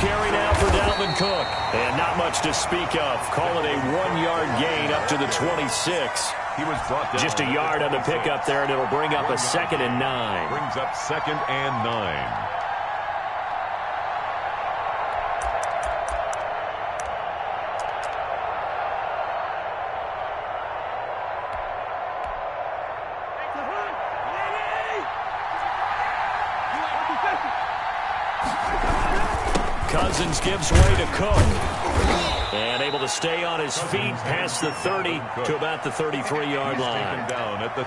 carry now for Dalvin Cook. And not much to speak of. Call it a 1-yard gain up to the 26. He was brought down. Just a yard on the pickup there, and it'll bring up a 2nd and 9. Brings up 2nd and 9. Cousins gives way to Cook. And able to stay on his feet past the 30 to about the 33-yard line.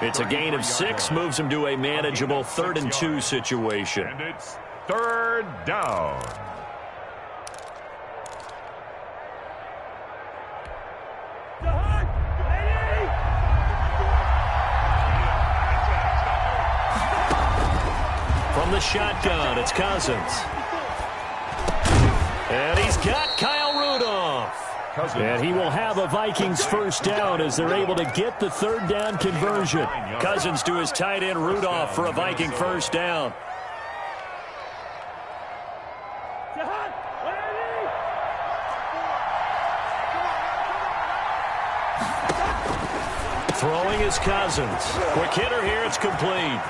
It's a gain of 6, moves him to a manageable 3rd and 2 situation. And it's 3rd down. From the shotgun, it's Cousins. And he's got Kyle Rudolph. And he will have a Vikings first down as they're able to get the 3rd down conversion. Cousins to his tight end Rudolph for a Viking first down. Throwing is Cousins. Quick hitter here, it's complete.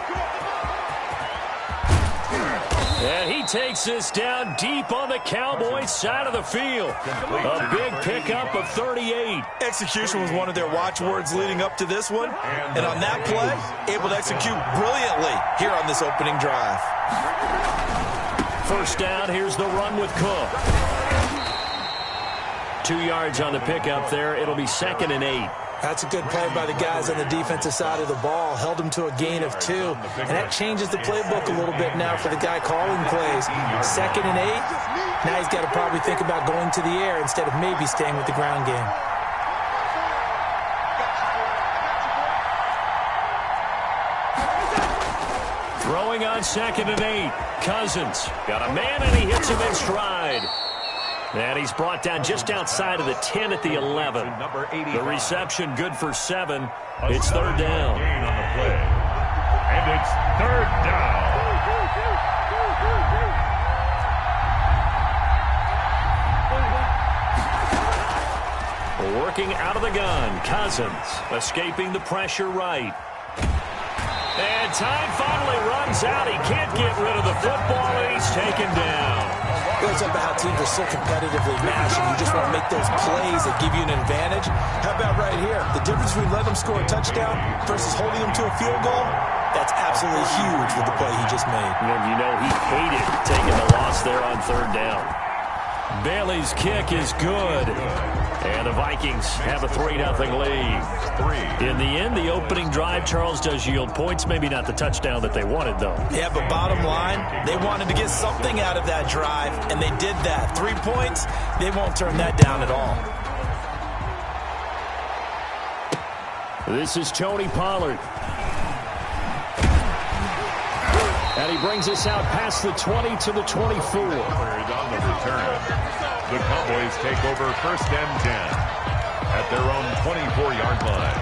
And he takes this down deep on the Cowboys side of the field. A big pickup of 38. Execution was one of their watchwords leading up to this one. And on that play, able to execute brilliantly here on this opening drive. First down, here's the run with Cook. 2 yards on the pickup there. It'll be 2nd and 8. That's a good play by the guys on the defensive side of the ball. Held him to a gain of 2. And that changes the playbook a little bit now for the guy calling plays. 2nd and 8. Now he's got to probably think about going to the air instead of maybe staying with the ground game. Throwing on 2nd and 8. Cousins got a man and he hits him in stride. And he's brought down just outside of the 10 at the 11. The reception good for 7. It's 3rd down. Gain on the play. And it's 3rd down. Working out of the gun. Cousins escaping the pressure right. And time finally runs out. He can't get rid of the football, and he's taken down. Goes up how teams are so competitively matched, and you just want to make those plays that give you an advantage. How about right here? The difference between letting them score a touchdown versus holding them to a field goal, that's absolutely huge with the play he just made. And you know he hated taking the loss there on 3rd down. Bailey's kick is good. And the Vikings have a 3-0 lead. In the end, the opening drive, Charles, does yield points. Maybe not the touchdown that they wanted, though. Yeah, but bottom line, they wanted to get something out of that drive, and they did that. 3 points, they won't turn that down at all. This is Tony Pollard. And he brings us out past the 20 to the 24. On the return. The Cowboys take over 1st and 10 at their own 24-yard line.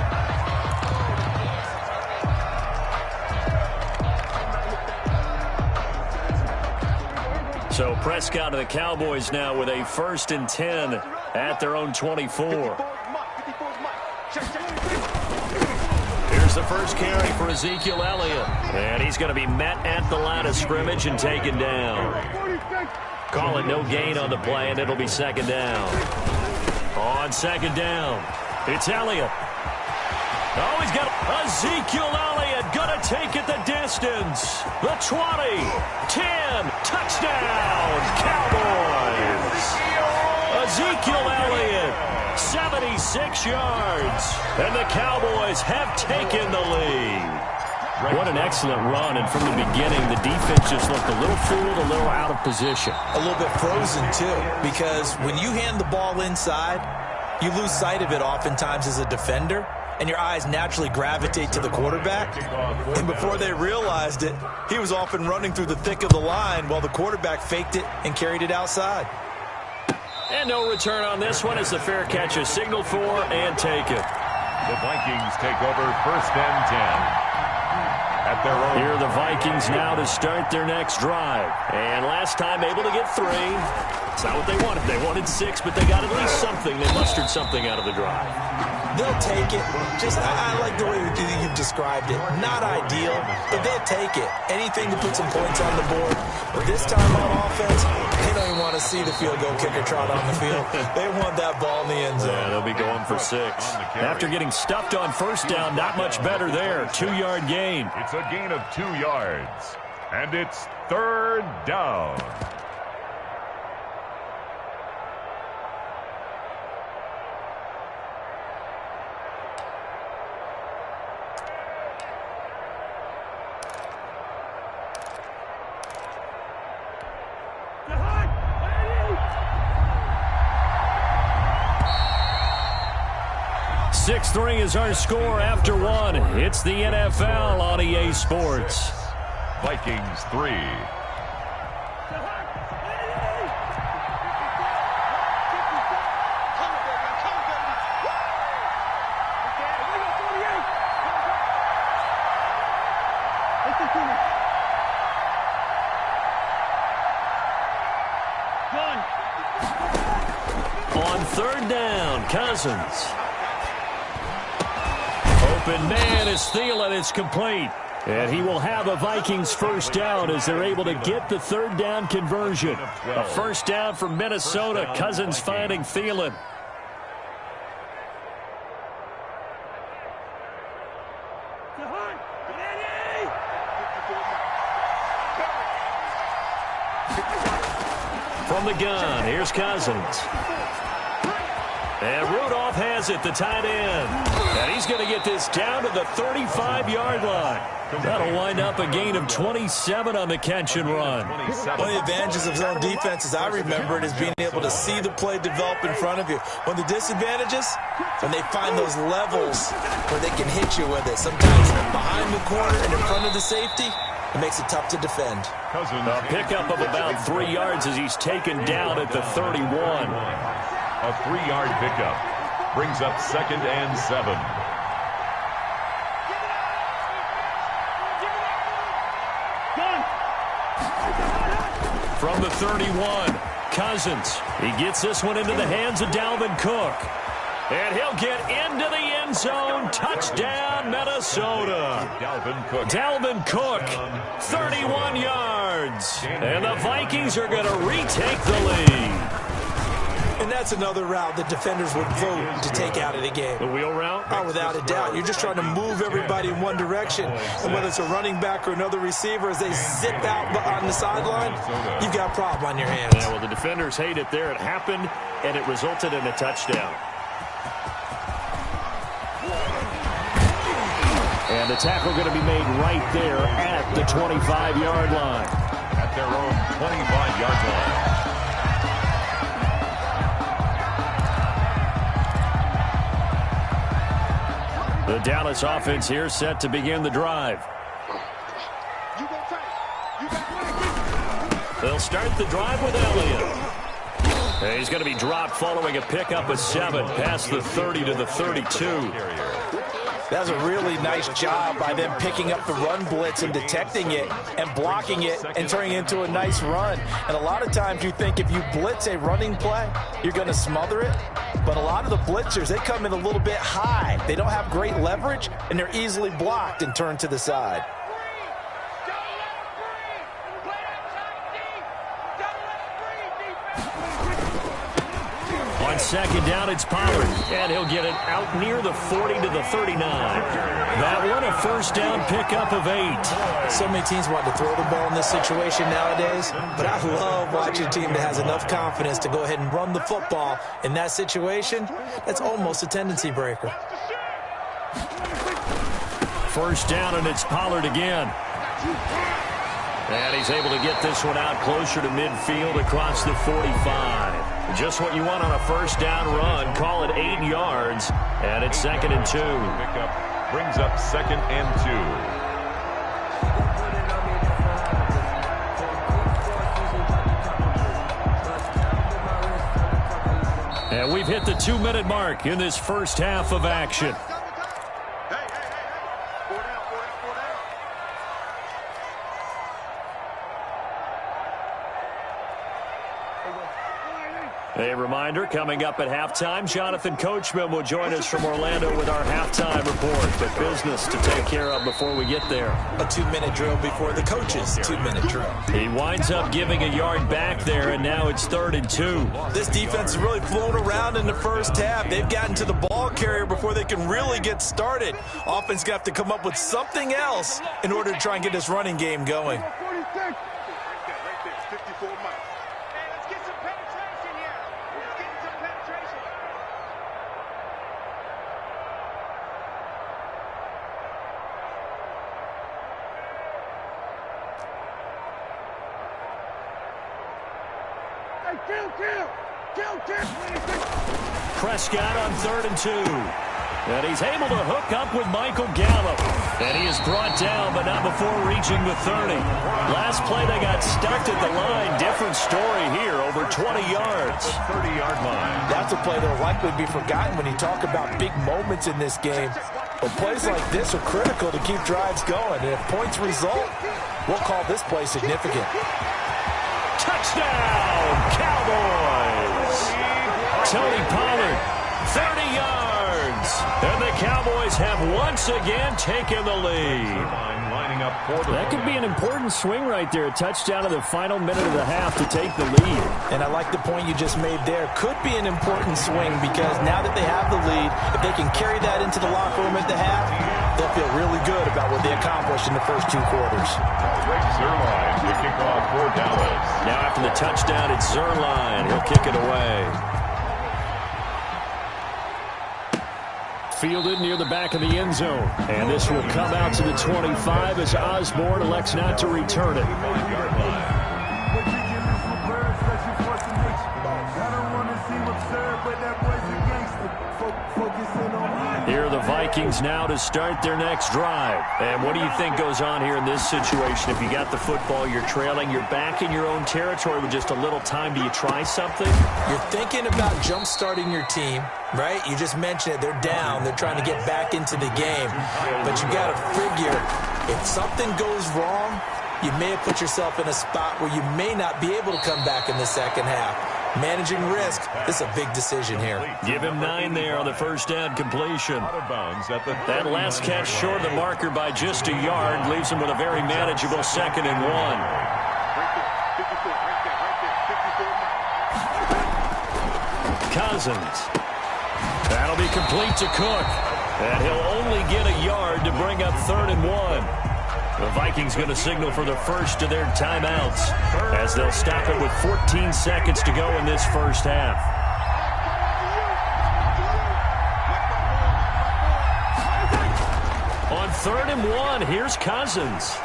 So Prescott and the Cowboys now with a 1st and 10 at their own 24. Here's the first carry for Ezekiel Elliott. And he's going to be met at the line of scrimmage and taken down. Call it no gain on the play, and it'll be 2nd down. On 2nd down, it's Elliott. Oh, he's got Ezekiel Elliott going to take it the distance. The 20, 10, touchdown, Cowboys. Ezekiel Elliott, 76 yards, and the Cowboys have taken the lead. What an excellent run, and from the beginning, the defense just looked a little fooled, a little out of position. A little bit frozen, too, because when you hand the ball inside, you lose sight of it oftentimes as a defender, and your eyes naturally gravitate to the quarterback. And before they realized it, he was off and running through the thick of the line while the quarterback faked it and carried it outside. And no return on this one as the fair catch is signaled for and taken. The Vikings take over 1st and 10 at at their own. Here are the Vikings now to start their next drive. And last time able to get 3. It's not what they wanted. They wanted 6, but they got at least something. They mustered something out of the drive. They'll take it. I like the way you've described it. Not ideal, but they'll take it. Anything to put some points on the board. But this time on offense, they don't even want to see the field goal kicker trot on the field. They want that ball in the end zone. Yeah, they'll be going for 6. After getting stuffed on first down, not much better there. 2-yard gain. It's a gain of 2 yards. And it's 3rd down. Three is our score after 1. It's the NFL on EA Sports. Vikings 3. On 3rd down, Cousins. Open man is Thielen. It's complete. And he will have a Vikings first down as they're able to get the 3rd down conversion. A first down from Minnesota. Cousins finding Thielen. From the gun, here's Cousins. And Rudolph has it, the tight end. And he's going to get this down to the 35-yard line. That'll wind up a gain of 27 on the catch and run. One of the advantages of zone defense, as I remember it, is being able to see the play develop in front of you. One of the disadvantages, when they find those levels where they can hit you with it. Sometimes behind the corner and in front of the safety, it makes it tough to defend. A pickup of about 3 yards as he's taken down at the 31. A 3-yard pickup brings up 2nd and 7. From the 31, Cousins. He gets this one into the hands of Dalvin Cook. And he'll get into the end zone. Touchdown, Minnesota. Dalvin Cook, 31 yards. And the Vikings are going to retake the lead. And that's another route that defenders would vote to take out of the game. The wheel route? Oh, without a doubt. You're just trying to move everybody in one direction. And whether it's a running back or another receiver, as they zip out on the sideline, you've got a problem on your hands. Yeah, well, the defenders hate it there. It happened, and it resulted in a touchdown. And the tackle going to be made right there at the 25-yard line. At their own 25-yard line. The Dallas offense here set to begin the drive. They'll start the drive with Elliott. And he's going to be dropped following a pickup of 7 past the 30 to the 32. That's a really nice job by them picking up the run blitz and detecting it and blocking it and turning it into a nice run. And a lot of times you think if you blitz a running play, you're going to smother it. But a lot of the blitzers, they come in a little bit high. They don't have great leverage, and they're easily blocked and turned to the side. On 2nd down, it's Pollard, and he'll get it out near the 40 to the 39. That one, a first down pickup of 8. So many teams want to throw the ball in this situation nowadays, but I love watching a team that has enough confidence to go ahead and run the football in that situation. That's almost a tendency breaker. First down, and it's Pollard again. And he's able to get this one out closer to midfield across the 45. Just what you want on a first down run. Call it 8 yards, and it's 2nd and 2. Pickup brings up 2nd and 2. And we've hit the 2-minute mark in this first half of action. A reminder, coming up at halftime, Jonathan Coachman will join us from Orlando with our halftime report. But business to take care of before we get there. A 2-minute drill before the coach's 2-minute drill. He winds up giving a yard back there, and now it's 3rd and 2. This defense has really flown around in the first half. They've gotten to the ball carrier before they can really get started. Offense got to come up with something else in order to try and get this running game going. Prescott on 3rd and 2. And he's able to hook up with Michael Gallup. And he is brought down, but not before reaching the 30. Last play, they got stuck at the line. Different story here, over 20 yards. 30-yard line. That's a play that will likely be forgotten when you talk about big moments in this game. But plays like this are critical to keep drives going. And if points result, we'll call this play significant. Touchdown, Cowboys! Tony Pollard, 30 yards. And the Cowboys have once again taken the lead. That could be an important swing right there. A touchdown in the final minute of the half to take the lead. And I like the point you just made there. Could be an important swing because now that they have the lead, if they can carry that into the locker room at the half, they'll feel really good about what they accomplished in the first 2 quarters. Zerline to kick off for Dallas. Now after the touchdown, it's Zerline. He'll kick it away. Fielded near the back of the end zone. And this will come out to the 25 as Osborne elects not to return it. Here are the Vikings now to start their next drive. And what do you think goes on here in this situation? If you got the football, you're trailing, you're back in your own territory with just a little time. Do you try something? You're thinking about jump-starting your team, right? You just mentioned it. They're down. They're trying to get back into the game. But you got to figure if something goes wrong, you may have put yourself in a spot where you may not be able to come back in the second half. Managing risk, this is a big decision here. Give him 9 there on the first down completion. That last catch short of the marker by just a yard leaves him with a very manageable 2nd and 1. Cousins. That'll be complete to Cook. And he'll only get a yard to bring up 3rd and 1. The Vikings going to signal for the first of their timeouts as they'll stop it with 14 seconds to go in this first half. On 3rd and 1, here's Cousins.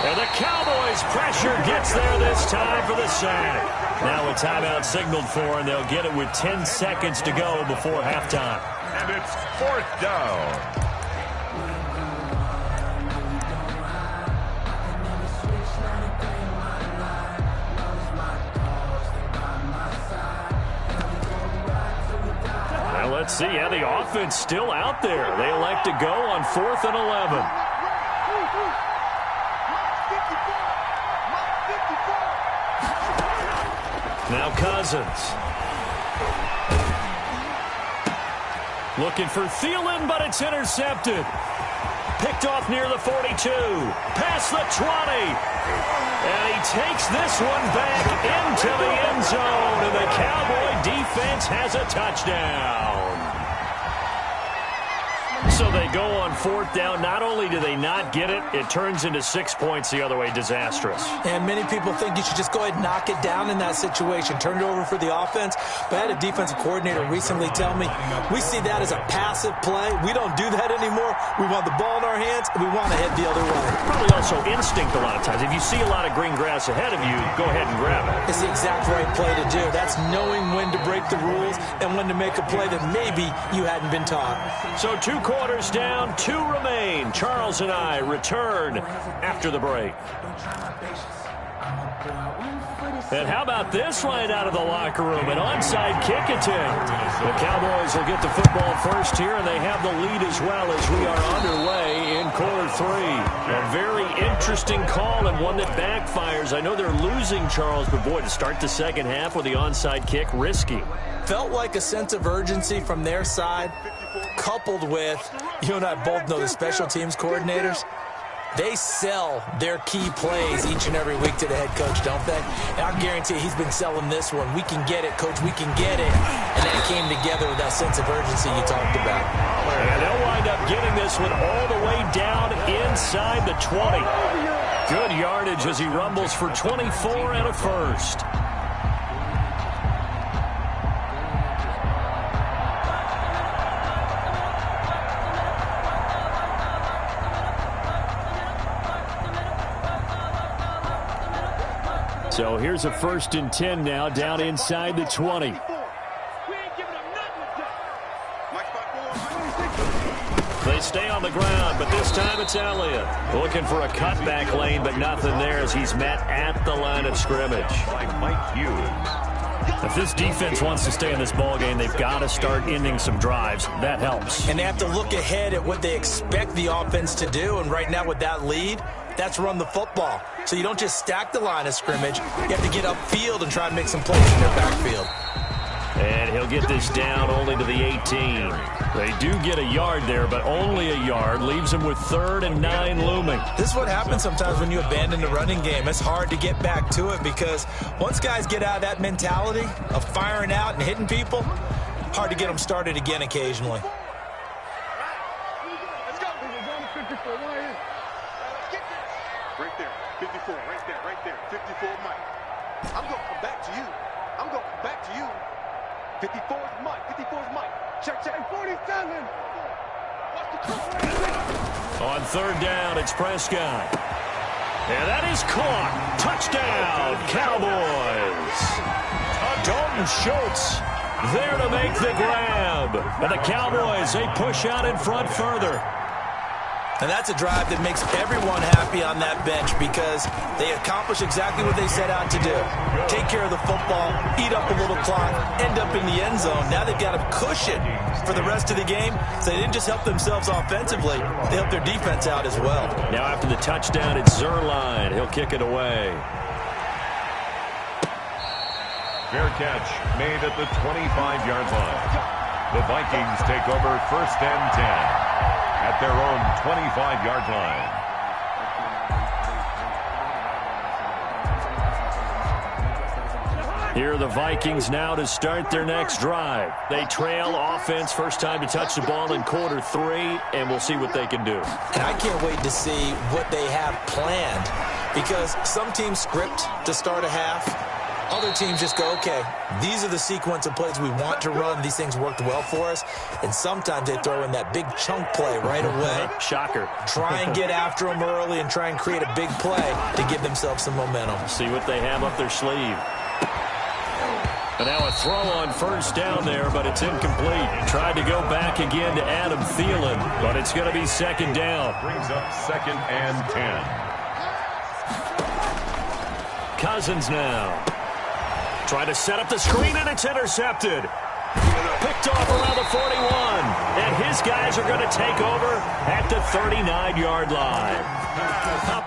And the Cowboys' pressure gets there this time for the sack. Now a timeout signaled for, and they'll get it with 10 seconds to go before halftime. And it's 4th down. Let's see, yeah, the offense still out there. They elect to go on 4th and 11. Now Cousins. Looking for Thielen, but it's intercepted. Picked off near the 42. Past the 20. And he takes this one back into the end zone. And the Cowboy defense has a touchdown. So they go on 4th down. Not only do they not get it, it turns into 6 points the other way. Disastrous. And many people think you should just go ahead and knock it down in that situation. Turn it over for the offense. But I had a defensive coordinator recently tell me, we see that as a passive play. We don't do that anymore. We want the ball in our hands, and we want to head the other way. Probably also instinct a lot of times. If you see a lot of green grass ahead of you, go ahead and grab it. It's the exact right play to do. That's knowing when to break the rules and when to make a play that maybe you hadn't been taught. So 2 quarters down, 2 remain. Charles and I return after the break. And how about this right out of the locker room? An onside kick attempt. The Cowboys will get the football first here, and they have the lead as well as we are underway in quarter 3. A very interesting call and one that backfires. I know they're losing, Charles, but boy, to start the second half with the onside kick, risky. Felt like a sense of urgency from their side, coupled with, you and I both know the special teams coordinators. They sell their key plays each and every week to the head coach, don't they? And I guarantee he's been selling this one. We can get it, coach, we can get it. And that came together with that sense of urgency you talked about. And they'll wind up getting this one all the way down inside the 20. Good yardage as he rumbles for 24 and a first. So here's a 1st and 10 now, down inside the 20. They stay on the ground, but this time it's Elliott. Looking for a cutback lane, but nothing there as he's met at the line of scrimmage. If this defense wants to stay in this ballgame, they've got to start ending some drives. That helps. And they have to look ahead at what they expect the offense to do. And right now with that lead, that's run the football. So you don't just stack the line of scrimmage. You have to get upfield and try and make some plays in their backfield. And he'll get this down only to the 18. They do get a yard there, but only a yard. Leaves them with 3rd and 9 looming. This is what happens sometimes when you abandon the running game. It's hard to get back to it because once guys get out of that mentality of firing out and hitting people, hard to get them started again occasionally. Let's go. Right there, 54, right there, 54 Mike. I'm going to come back to you. 54 is Mike. Check. 47. Watch the call. On 3rd down, it's Prescott. And that is caught. Touchdown, Cowboys. Dalton Schultz there to make the grab. And the Cowboys, they push out in front further. And that's a drive that makes everyone happy on that bench because they accomplish exactly what they set out to do. Take care of the football, eat up a little clock, end up in the end zone. Now they've got a cushion for the rest of the game. So they didn't just help themselves offensively, they helped their defense out as well. Now after the touchdown, it's Zerline. He'll kick it away. Fair catch made at the 25-yard line. The Vikings take over 1st and 10. At their own 25-yard line. Here are the Vikings now to start their next drive. They trail offense, first time to touch the ball in quarter 3, and we'll see what they can do. And I can't wait to see what they have planned because some teams script to start a half. Other teams just go, okay, these are the sequence of plays we want to run. These things worked well for us. And sometimes they throw in that big chunk play right away. Shocker. Try and get after them early and try and create a big play to give themselves some momentum. See what they have up their sleeve. And now a throw on 1st down there, but it's incomplete. Tried to go back again to Adam Thielen, but it's going to be 2nd down. Brings up 2nd and 10. Cousins now. Trying to set up the screen, and it's intercepted. Picked off around the 41. And his guys are going to take over at the 39-yard line. How